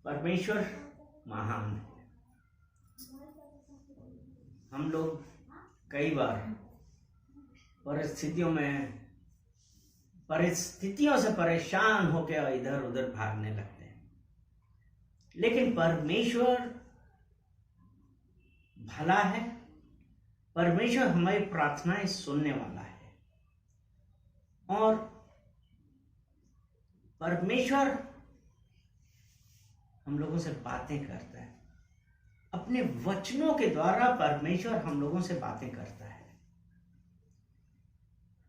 परमेश्वर महान है। हम लोग कई बार परिस्थितियों से परेशान होकर इधर उधर भागने लगते हैं, लेकिन परमेश्वर भला है। परमेश्वर हमारी प्रार्थनाएं सुनने वाला है और परमेश्वर हम लोगों से बातें करता है। अपने वचनों के द्वारा परमेश्वर हम लोगों से बातें करता है।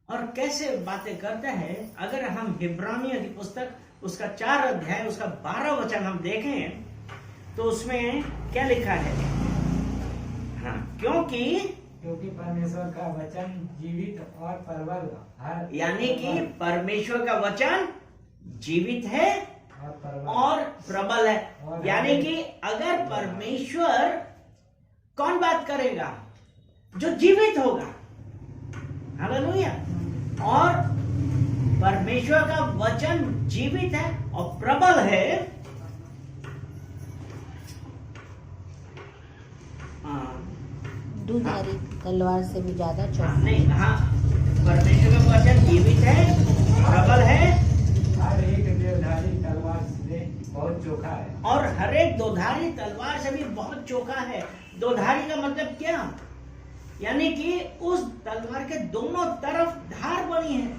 और कैसे बातें करता है? अगर हम इब्रानियों की पुस्तक उसका 4 अध्याय उसका 12 वचन हम देखें तो उसमें क्या लिखा है? हाँ, क्योंकि परमेश्वर का वचन जीवित और प्रबल है। यानी कि परमेश्वर का वचन जीवित है और प्रबल है। यानी कि अगर परमेश्वर, कौन बात करेगा? जो जीवित होगा। हालेलुया। और परमेश्वर का वचन जीवित है और प्रबल है। दुधारी तलवार से भी ज्यादा चौड़ा। नहीं, हाँ, परमेश्वर का वचन जीवित है, प्रबल है, हर एक दोधारी तलवार से बहुत चोखा है। और हर एक दोधारी तलवार से भी बहुत चोखा है। दोधारी का मतलब क्या? यानी कि उस तलवार के दोनों तरफ धार बनी है।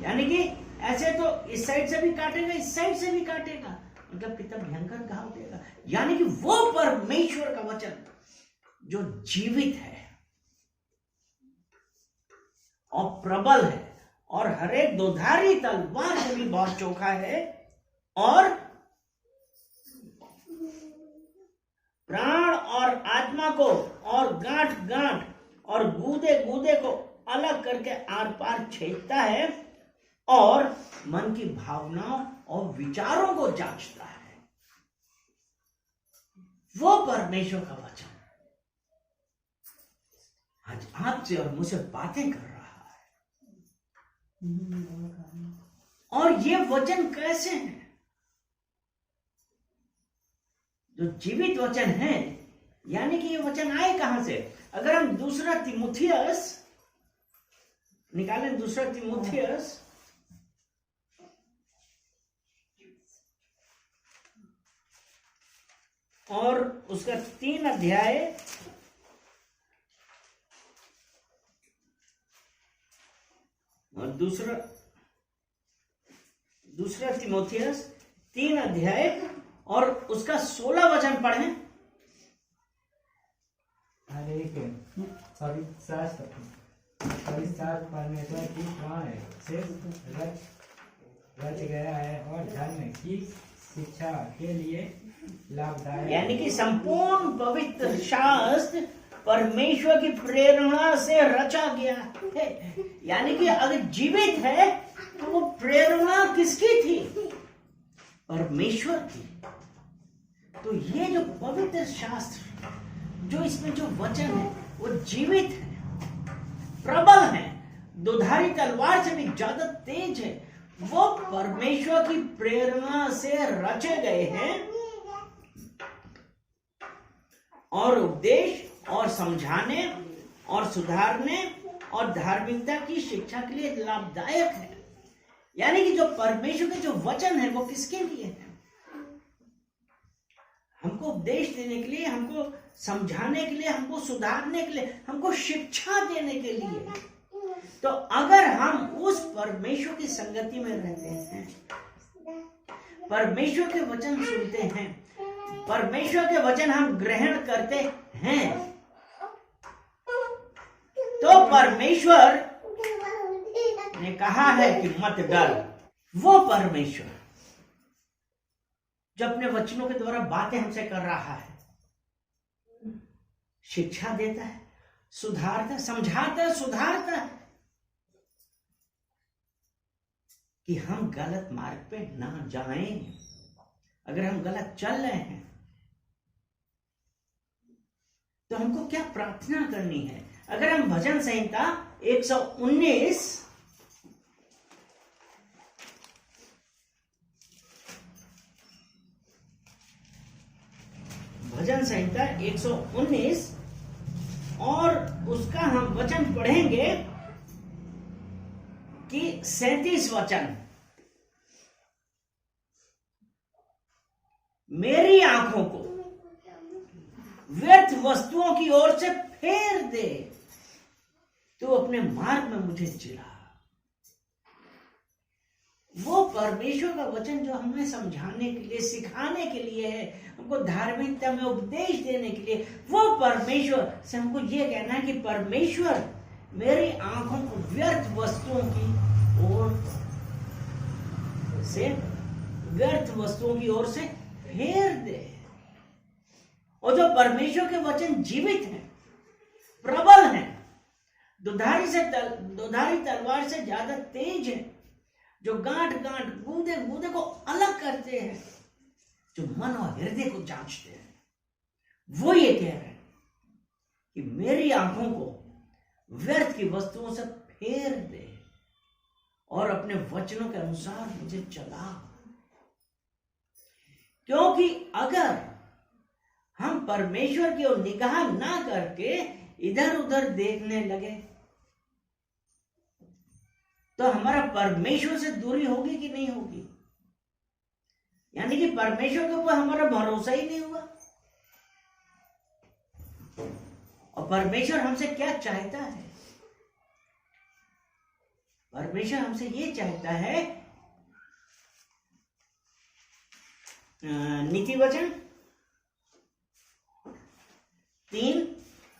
यानी कि ऐसे तो इस साइड से भी काटेगा, इस साइड से भी काटेगा, मतलब कितना भयंकर घाव देगा। यानी कि वो परमेश्वर का वचन जो जीवित है और प्रबल है और हर एक दोधारी तलवार से भी बहुत चोखा है और प्राण और आत्मा को और गांठ गांठ और गूदे गूदे को अलग करके आर पार छेदता है और मन की भावनाओं और विचारों को जांचता है। वो परमेश्वर का वचन आज आपसे और मुझसे बातें कर रहा है। और ये वचन कैसे है? जो जीवित वचन है, यानी कि ये वचन आए कहां से? अगर हम दूसरा तीमुथियुस निकालें, दूसरा तीमुथियुस और उसका 3 अध्याय और दूसरा तीमुथियुस 3 अध्याय और उसका 16 वचन पढ़ें। हर एक शास्त्र परमेश्वर की प्राण से रच गया है और धर्म की शिक्षा के लिए लाभदायक। यानी कि संपूर्ण पवित्र शास्त्र परमेश्वर की प्रेरणा से रचा गया है। यानी कि अगर जीवित है तो वो प्रेरणा किसकी थी? परमेश्वर की। तो ये जो पवित्र शास्त्र, जो इसमें जो वचन है, वो जीवित है, प्रबल है, दुधारी तलवार से भी ज्यादा तेज है। वो परमेश्वर की प्रेरणा से रचे गए हैं और उपदेश और समझाने और सुधारने और धार्मिकता की शिक्षा के लिए लाभदायक है। यानी कि जो परमेश्वर के जो वचन है वो किसके लिए है? हमको उपदेश देने के लिए, हमको समझाने के लिए, हमको सुधारने के लिए, हमको शिक्षा देने के लिए। तो अगर हम उस परमेश्वर की संगति में रहते हैं, परमेश्वर के वचन सुनते हैं, परमेश्वर के वचन हम ग्रहण करते हैं, तो परमेश्वर ने कहा है कि मत डर। वो परमेश्वर जो अपने वचनों के द्वारा बातें हमसे कर रहा है, शिक्षा देता है, सुधारता है, समझाता है, सुधारता है कि हम गलत मार्ग पे ना जाएं। अगर हम गलत चल रहे हैं तो हमको क्या प्रार्थना करनी है? अगर हम भजन संहिता 119 119 और उसका हम वचन पढ़ेंगे कि 37 वचन। मेरी आंखों को व्यर्थ वस्तुओं की ओर से फेर दे, तू अपने मार्ग में मुझे चिढ़ा। वो परमेश्वर का वचन जो हमें समझाने के लिए, सिखाने के लिए है, हमको धार्मिकता में उपदेश देने के लिए, वो परमेश्वर से हमको ये कहना है कि परमेश्वर मेरी आंखों को व्यर्थ वस्तुओं की ओर से, व्यर्थ वस्तुओं की ओर से फेर दे। और जो परमेश्वर के वचन जीवित हैं, प्रबल हैं, दुधारी तलवार से ज्यादा तेज है, जो गांठ गांठ, गूदे गूदे को अलग करते हैं, जो मन और हृदय को जांचते हैं, वो ये कह रहे हैं कि मेरी आंखों को व्यर्थ की वस्तुओं से फेर दे और अपने वचनों के अनुसार मुझे चला। क्योंकि अगर हम परमेश्वर की ओर निगाह ना करके इधर उधर देखने लगे तो हमारा परमेश्वर से दूरी होगी कि नहीं होगी? यानी कि परमेश्वर के ऊपर हमारा भरोसा ही नहीं हुआ। और परमेश्वर हमसे क्या चाहता है? परमेश्वर हमसे ये चाहता है, नीति वचन 3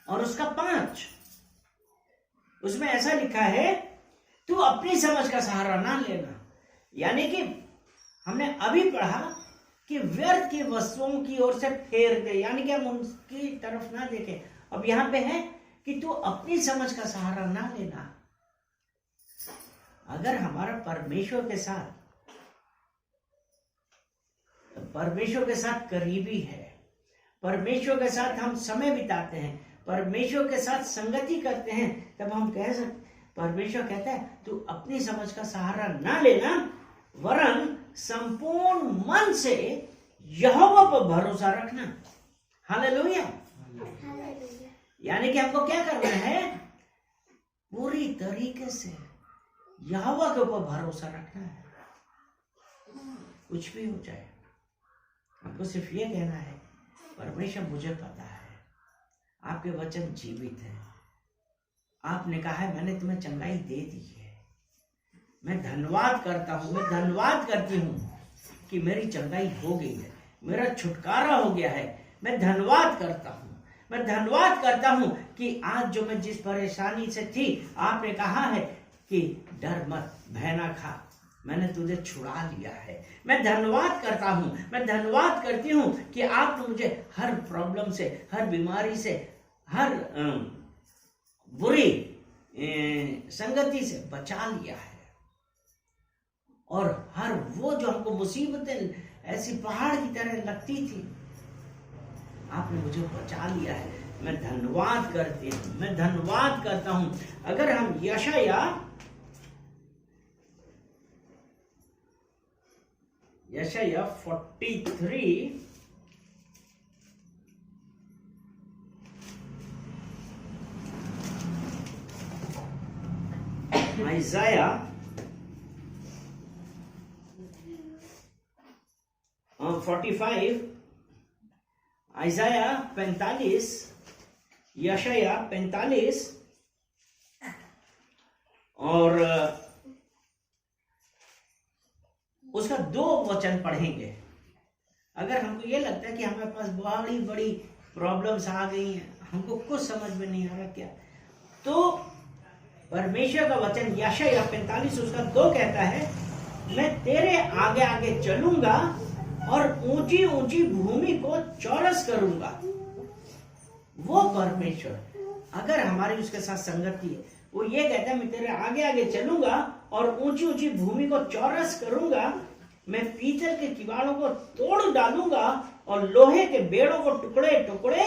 और उसका 5, उसमें ऐसा लिखा है, तू अपनी समझ का सहारा ना लेना। यानी कि हमने अभी पढ़ा कि व्यर्थ की वस्तुओं की ओर से फेर दे, यानी कि हम उनकी तरफ ना देखें। अब यहां पे है कि तू अपनी समझ का सहारा ना लेना। अगर हमारा परमेश्वर के साथ करीबी है, परमेश्वर के साथ हम समय बिताते हैं, परमेश्वर के साथ संगति करते हैं, तब हम कह सकते, परमेश्वर कहता है तू अपनी समझ का सहारा ना लेना, वरन संपूर्ण मन से यहोवा पर भरोसा रखना। हालेलुया। यानी कि हमको क्या करना है? पूरी तरीके से यहोवा के ऊपर भरोसा रखना है। कुछ भी हो जाए, हमको सिर्फ ये कहना है, परमेश्वर मुझे पता है आपके वचन जीवित है। आपने कहा है मैंने तुम्हें चंगाई दे दी है। मैं धन्यवाद करता हूं, मैं धन्यवाद करती हूं कि मेरी चंगाई हो गई है, मेरा छुटकारा हो गया है। मैं धन्यवाद करता हूं, मैं धन्यवाद करता हूं कि आज जो मैं जिस परेशानी से थी, आपने कहा है कि डर मत, भय ना खा, मैंने तुझे छुड़ा लिया है। मैं धन्यवाद करता हूं, मैं धन्यवाद करती हूं कि आपने मुझे हर प्रॉब्लम से, हर बीमारी से, हर बुरी संगति से बचा लिया है। और हर वो जो हमको मुसीबतें ऐसी पहाड़ की तरह लगती थी, आपने मुझे बचा लिया है। मैं धन्यवाद करती हूँ, मैं धन्यवाद करता हूं। अगर हम यशाया 43 Isaiah 45, Isaiah 45, यशाया 45 और उसका 2 वचन पढ़ेंगे। अगर हमको ये लगता है कि हमारे पास बड़ी बड़ी प्रॉब्लम्स आ गई हैं, हमको कुछ समझ में नहीं आ रहा क्या, तो परमेश्वर का वचन यशाया 45 उसका 2 कहता है, मैं तेरे आगे आगे चलूंगा और ऊंची ऊंची भूमि को चौरस करूंगा। वो परमेश्वर, अगर हमारी उसके साथ संगति है, वो ये कहता है मैं तेरे आगे आगे चलूंगा और ऊंची ऊंची भूमि को चौरस करूंगा। मैं पीतल के किवाड़ों को तोड़ डालूंगा और लोहे के बेड़ों को टुकड़े टुकड़े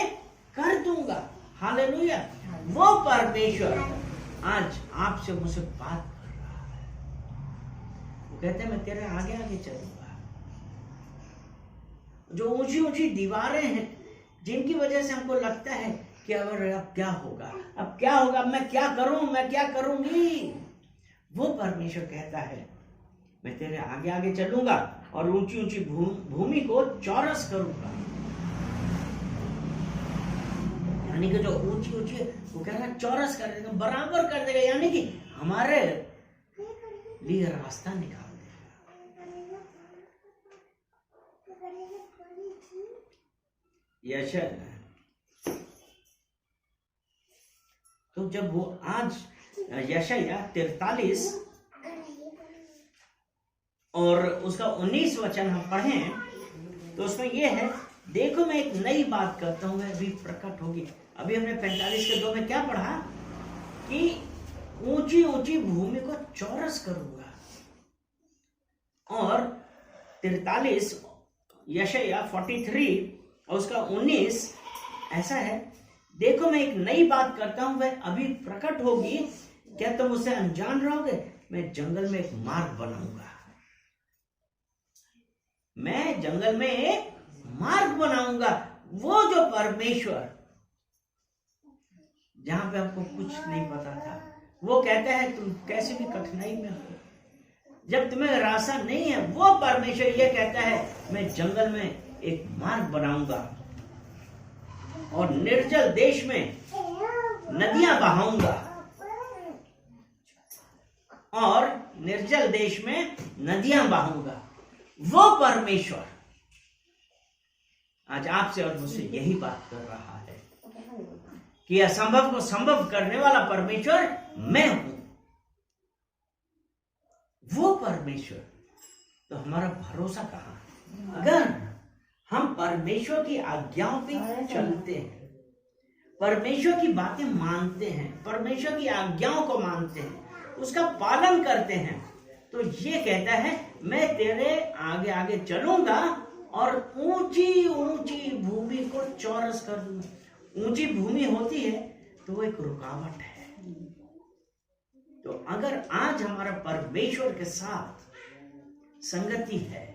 कर दूंगा। हालेलुया। वो परमेश्वर आज आपसे मुझसे बात कर रहा है। वो कहते हैं मैं तेरे आगे आगे चलूंगा। जो ऊंची ऊंची दीवारें हैं, जिनकी वजह से हमको लगता है कि अब क्या होगा, अब क्या होगा, मैं क्या करूं, मैं क्या करूंगी। वो परमेश्वर कहता है मैं तेरे आगे आगे चलूंगा और ऊंची ऊंची भूमि को चौरस करूंगा। यानी कि जो ऊंची ऊंची, वो कह रहा है चौरस कर देगा, बराबर कर देगा, यानी कि हमारे लिए रास्ता निकाल देगा। यशायाह, तो जब वो आज यशायाह 43 और उसका 19 वचन हम पढ़ें तो उसमें ये है, देखो मैं एक नई बात करता हूं, वह भी प्रकट होगी। अभी हमने 45 के 2 में क्या पढ़ा कि ऊंची ऊंची भूमि को चौरस करूंगा, और 43 यशायाह 43 और उसका 19 ऐसा है, देखो मैं एक नई बात करता हूं, वह अभी प्रकट होगी, क्या तुम उसे अनजान रहोगे? मैं जंगल में एक मार्ग बनाऊंगा, मैं जंगल में एक मार्ग बनाऊंगा। वो जो परमेश्वर, जहां पे आपको कुछ नहीं पता था, वो कहता है तुम कैसे भी कठिनाई में हो, जब तुम्हें रास्ता नहीं है, वो परमेश्वर ये कहता है मैं जंगल में एक मार्ग बनाऊंगा और निर्जल देश में नदियां बहाऊंगा, और निर्जल देश में नदियां बहाऊंगा। वो परमेश्वर आज आपसे और मुझसे यही बात कर रहा है कि असंभव को संभव करने वाला परमेश्वर मैं हूं। वो परमेश्वर, तो हमारा भरोसा कहां है? अगर हम परमेश्वर की आज्ञाओं पे चलते हैं, परमेश्वर की बातें मानते हैं, परमेश्वर की आज्ञाओं को मानते हैं, उसका पालन करते हैं, तो ये कहता है मैं तेरे आगे आगे चलूंगा और ऊंची ऊंची भूमि को चौरस कर दूंगा। ऊंची भूमि होती है तो वो एक रुकावट है। तो अगर आज हमारा परमेश्वर के साथ संगति है,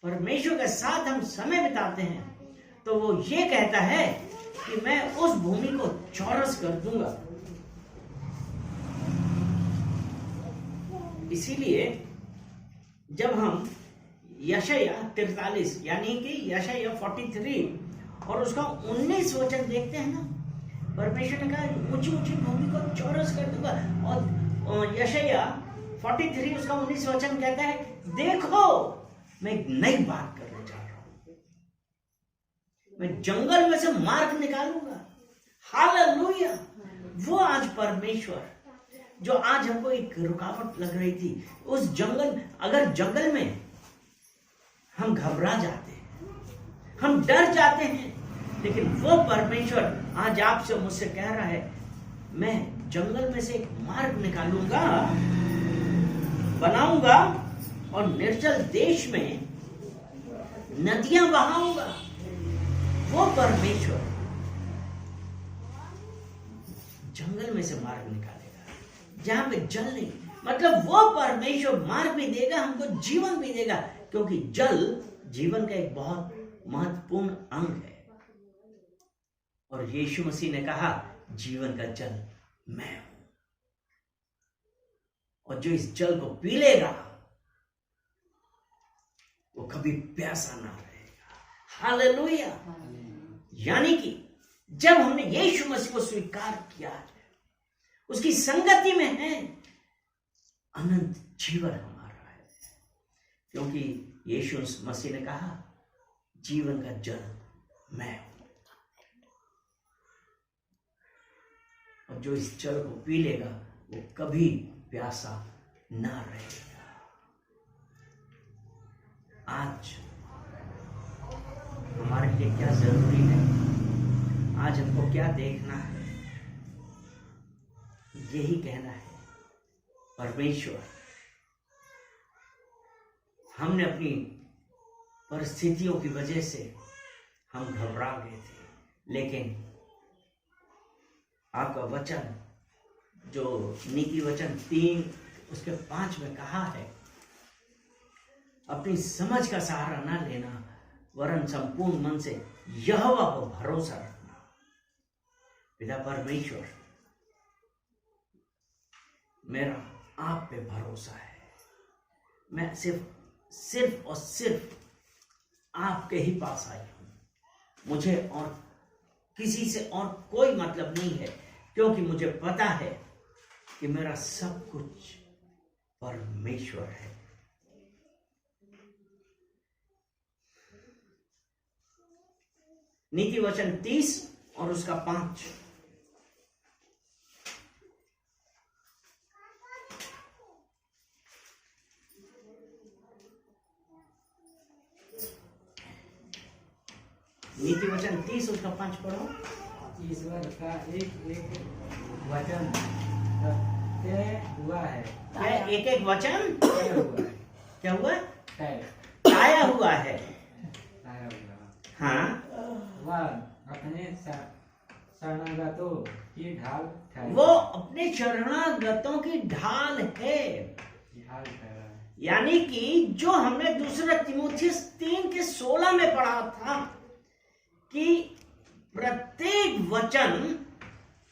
परमेश्वर के साथ हम समय बिताते हैं, तो वो ये कहता है कि मैं उस भूमि को चौरस कर दूंगा। इसीलिए जब हम यशायाह 43 यानी कि यशायाह 43 और उसका 19 वचन देखते हैं ना, परमेश्वर ने कहा ऊंची ऊंची भूमि को चौरस कर दूंगा, और यशायाह 43 उसका 19 वचन कहता है देखो मैं एक नई बात करने जा रहा हूं, मैं जंगल में से मार्ग निकालूंगा। हालेलुया। वो आज परमेश्वर जो आज हमको एक रुकावट लग रही थी, उस जंगल, अगर जंगल में हम घबरा जाते हैं, हम डर जाते हैं, लेकिन वो परमेश्वर आज आपसे मुझसे कह रहा है मैं जंगल में से एक मार्ग निकालूंगा, बनाऊंगा और निर्जल देश में नदियां बहाऊंगा। वो परमेश्वर जंगल में से मार्ग निकालेगा जहां पे जल नहीं, मतलब वो परमेश्वर मार्ग भी देगा, हमको जीवन भी देगा, क्योंकि जल जीवन का एक बहुत महत्वपूर्ण अंग है। और यीशु मसीह ने कहा जीवन का जल मैं हूं, और जो इस जल को पी लेगा वो कभी प्यासा ना रहेगा। हालेलुया। यानी कि जब हमने यीशु मसीह को स्वीकार किया है, उसकी संगति में है, अनंत जीवन हमारा है, क्योंकि यीशु मसीह ने कहा जीवन का जल मैं हूं, और जो इस जल को पी लेगा वो कभी प्यासा ना रहेगा। आज हमारे लिए क्या जरूरी है, आज हमको क्या देखना है, यही कहना है परमेश्वर, हमने अपनी परिस्थितियों की वजह से हम घबरा गए थे, लेकिन आपका वचन जो नीति वचन 3 उसके 5 में कहा है, अपनी समझ का सहारा ना लेना वरन संपूर्ण मन से यहोवा पर भरोसा रखना। पिता परमेश्वर, मेरा आप पे भरोसा है। मैं सिर्फ और सिर्फ आपके ही पास आई हूं। मुझे और किसी से और कोई मतलब नहीं है, क्योंकि मुझे पता है कि मेरा सब कुछ परमेश्वर है। नीति वचन 30 और उसका 5। नीति वचन 30 उसका 5 पढ़ो। ईश्वर का एक एक वचन तय हुआ है। क्या एक एक वचन तय हुआ है। क्या हुआ? तय ताया हुआ है। ताया हुआ। हाँ, वह अपने शरणागतों की ढाल ठहरी। वो अपने शरणागतों की ढाल है। ढाल ठहरा है। यानी कि जो हमने दूसरा तीमुथियुस 3:16 में पढ़ा था कि प्रत्येक वचन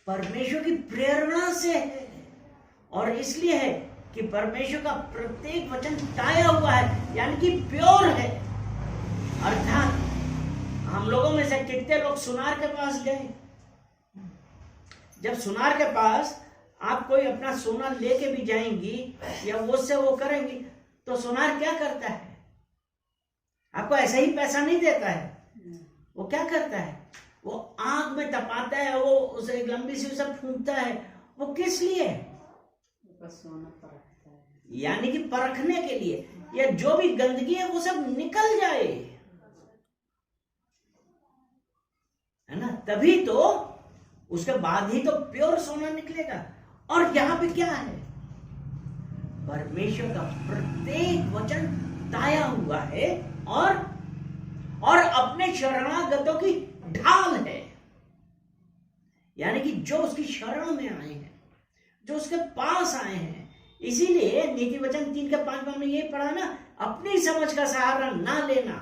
परमेश्वर की प्रेरणा से है, और इसलिए है कि परमेश्वर का प्रत्येक वचन ताया हुआ है, यानी कि प्योर है। अर्थात हम लोगों में से कितने लोग सुनार के पास गए? जब सुनार के पास आप कोई अपना सोना लेके भी जाएंगी या उससे वो करेंगी, तो सुनार क्या करता है? आपको ऐसा ही पैसा नहीं देता है। वो क्या करता है? वो आग में तपाता है, वो उसे एक लंबी सी उसे फूंकता है। वो किस लिए? सोना परखता है। यानी कि परखने के लिए, या जो भी गंदगी है वो सब निकल जाए, है ना? तभी तो उसके बाद ही तो प्योर सोना निकलेगा। और यहां पे क्या है? परमेश्वर का प्रत्येक वचन ताया हुआ है और अपने शरणागतों की ढाल है। यानी कि जो उसकी शरण में आए हैं, जो उसके पास आए हैं। इसीलिए नीति वचन 3:5 में हमने ये पढ़ा ना, अपनी समझ का सहारा ना लेना,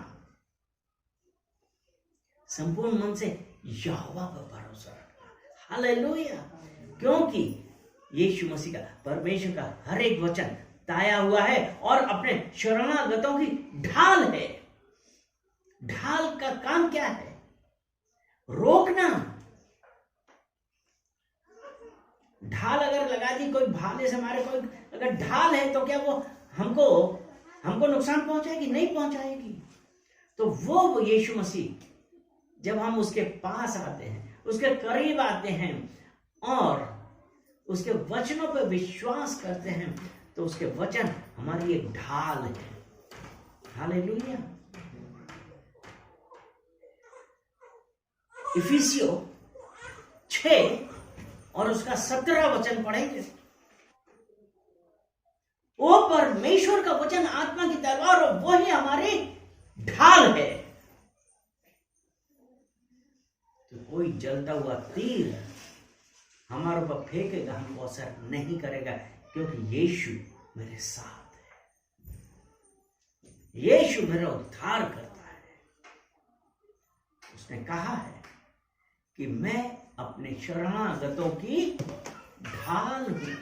संपूर्ण मन से यहोवा पर भरोसा रखना। हालेलुया। क्योंकि यीशु मसीह का, परमेश्वर का हर एक वचन ताया हुआ है और अपने शरणागतों की ढाल है। ढाल का काम क्या है? रोकना। ढाल अगर लगा दी कोई भाले से हमारे, कोई अगर ढाल है तो क्या वो हमको नुकसान पहुंचाएगी? नहीं पहुंचाएगी। तो वो यीशु मसीह, जब हम उसके पास आते हैं, उसके करीब आते हैं और उसके वचनों पर विश्वास करते हैं, तो उसके वचन हमारी एक ढाल है। हालेलुया। इफिसियों 6 और उसका 17 वचन पढ़ेंगे। वो परमेश्वर का वचन आत्मा की तलवार, और वही हमारी ढाल है। तो कोई जलता हुआ तीर हमारे ऊपर फेंकेगा, हमको असर नहीं करेगा, क्योंकि यीशु मेरे साथ है। यीशु मेरा उद्धार करता है। उसने कहा है कि मैं अपने शरणागतों की ढाल हूं।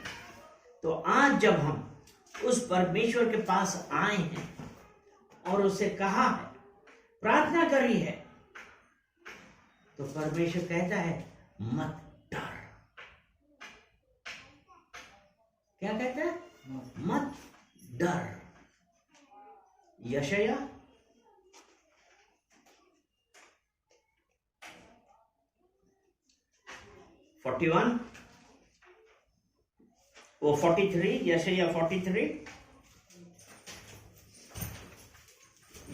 तो आज जब हम उस परमेश्वर के पास आए हैं और उसे कहा है, प्रार्थना करी है, तो परमेश्वर कहता है मत डर। क्या कहता है? मत डर। यशाया 41 वो 43, यशाया 43,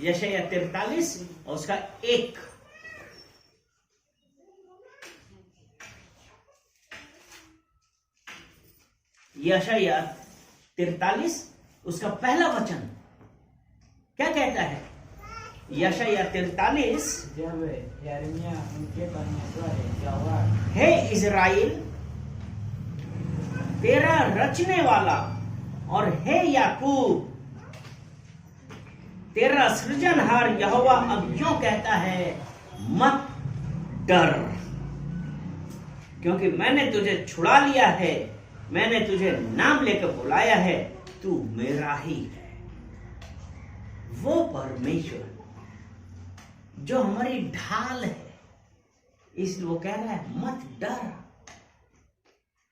यशाया 43 और उसका 1। यशाया 43 उसका पहला वचन क्या कहता है? यशाया 43, जब यिर्मयाह उनके परमेश्वर यहोवा हे इज़राइल तेरा रचने वाला, और हे याकूब तेरा सृजनहार यहोवा अब क्यों कहता है, मत डर, क्योंकि मैंने तुझे छुड़ा लिया है, मैंने तुझे नाम लेकर बुलाया है, तू मेरा ही है। वो परमेश्वर जो हमारी ढाल है, इसलिए वो कह रहा है मत डर।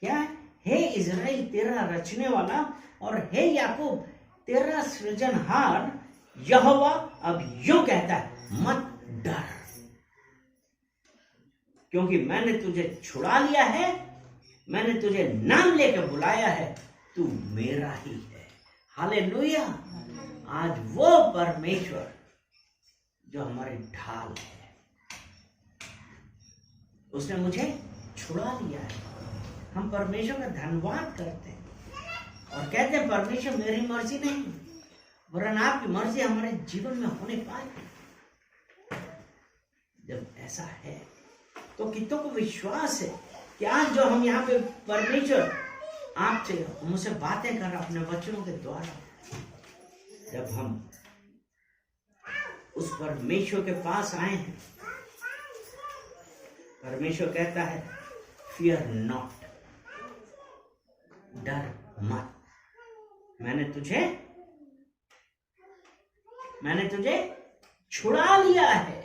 क्या है? हे इज़राइल तेरा रचने वाला और हे याकूब तेरा सृजनहार यहोवा अब यूं कहता है मत डर, क्योंकि मैंने तुझे छुड़ा लिया है, मैंने तुझे नाम लेकर बुलाया है, तू मेरा ही है। हालेलुया। आज वो परमेश्वर जो हमारी ढाल है, उसने मुझे छुड़ा लिया है। हम परमेश्वर का धन्यवाद करते हैं और कहते हैं परमेश्वर मेरी मर्जी नहीं वरन आपकी मर्जी हमारे जीवन में होने पाए। जब ऐसा है तो कितनों को विश्वास है कि आज जो हम यहाँ पे परमेश्वर आपसे मुझसे बातें कर रहे अपने वचनों के द्वारा, जब हम उस परमेश्वर के पास आए हैं, परमेश्वर कहता है फियर नॉट, डर मत, मैंने तुझे छुड़ा लिया है।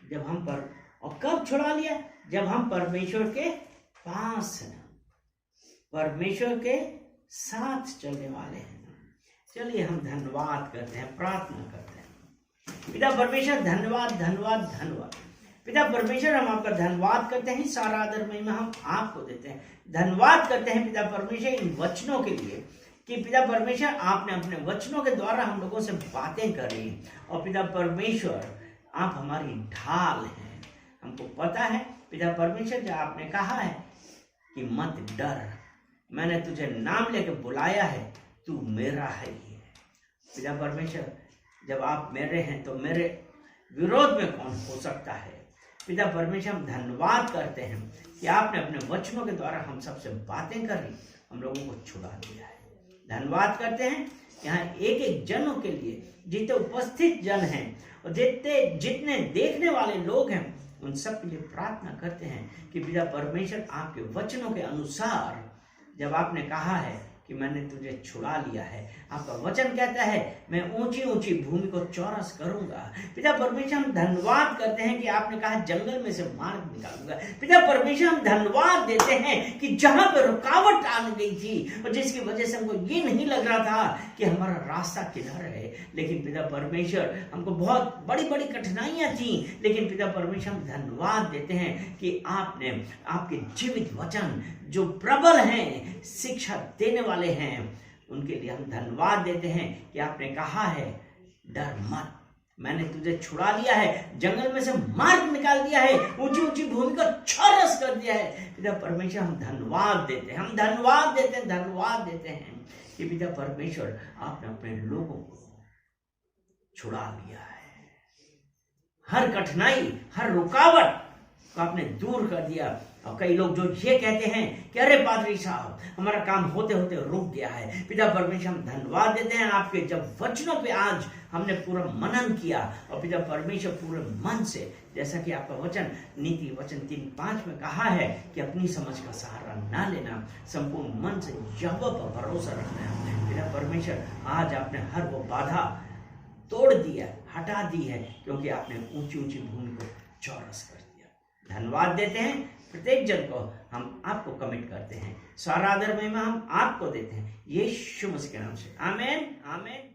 जब हम और कब छुड़ा लिया? जब हम परमेश्वर के पास हैं, परमेश्वर के साथ चलने वाले हैं। चलिए हम धन्यवाद करते हैं, प्रार्थना करते हैं। पिता परमेश्वर धन्यवाद धन्यवाद धन्यवाद। पिता परमेश्वर हम आपका धन्यवाद करते हैं, सारा आदर महिमा हम आपको देते हैं। धन्यवाद करते हैं पिता परमेश्वर इन वचनों के लिए कि पिता परमेश्वर आपने अपने वचनों के द्वारा हम लोगों से बातें करी। और पिता परमेश्वर आप हमारी ढाल हैं। हमको पता है पिता परमेश्वर जो आपने कहा है कि मत डर, मैंने तुझे नाम लेकर बुलाया है, तू मेरा है ही है। पिता परमेश्वर जब आप मेरे हैं तो मेरे विरोध में कौन हो सकता है। पिता परमेश्वर हम धन्यवाद करते हैं कि आपने अपने वचनों के द्वारा हम सबसे बातें करी, हम लोगों को छुड़ा दिया है। धन्यवाद करते हैं यहाँ एक एक जनों के लिए, जितने उपस्थित जन हैं और जितने देखने वाले लोग हैं, उन सब के लिए प्रार्थना करते हैं कि पिता परमेश्वर आपके वचनों के अनुसार जब आपने कहा है कि मैंने तुझे छुड़ा लिया है, आपका वचन कहता है मैं ऊंची ऊंची भूमि को चौरस करूंगा। पिता परमेश्वर हम धन्यवाद करते हैं कि आपने कहा जंगल में से मार्ग निकालूंगा। पिता परमेश्वर हम धन्यवाद देते हैं कि जहां पर रुकावट आ गई थी और जिसकी वजह से हमको ये नहीं लग रहा था कि हमारा रास्ता किधर है, लेकिन पिता परमेश्वर हमको बहुत बड़ी बड़ी कठिनाइयां थी, लेकिन पिता परमेश्वर हम धन्यवाद देते हैं कि आपने आपके जीवित वचन जो प्रबल हैं, शिक्षा देने वाले हैं, उनके लिए हम धन्यवाद देते हैं कि आपने कहा है डर मत, मैंने तुझे छुड़ा लिया है, जंगल में से मार्ग निकाल दिया है, ऊंची ऊंची भूमि को चौरस कर दिया है। पिता परमेश्वर हम धन्यवाद देते हैं, हम धन्यवाद देते हैं कि पिता परमेश्वर आपने अपने लोगों को छुड़ा लिया है। हर कठिनाई, हर रुकावट को आपने दूर कर दिया। और कई लोग जो ये कहते हैं कि अरे पादरी साहब हमारा काम होते होते रुक गया है, पिता परमेश्वर हम धन्यवाद देते हैं आपके जब वचनों पे आज हमने पूरा मनन किया और पिता परमेश्वर पूरे मन से, जैसा कि आपका वचन नीति वचन 3:5 में कहा है कि अपनी समझ का सहारा ना लेना, संपूर्ण मन से यहोवा पर भरोसा रखना है। पिता परमेश्वर आज आपने हर वो बाधा तोड़ दिया, हटा दी है, क्योंकि आपने ऊंची ऊंची भूमि को चौरस कर दिया। धन्यवाद देते हैं, प्रत्येक जन को हम आपको कमिट करते हैं, सारा आदर महिमा हम आपको देते हैं, यीशु मसीह के नाम से आमीन आमीन।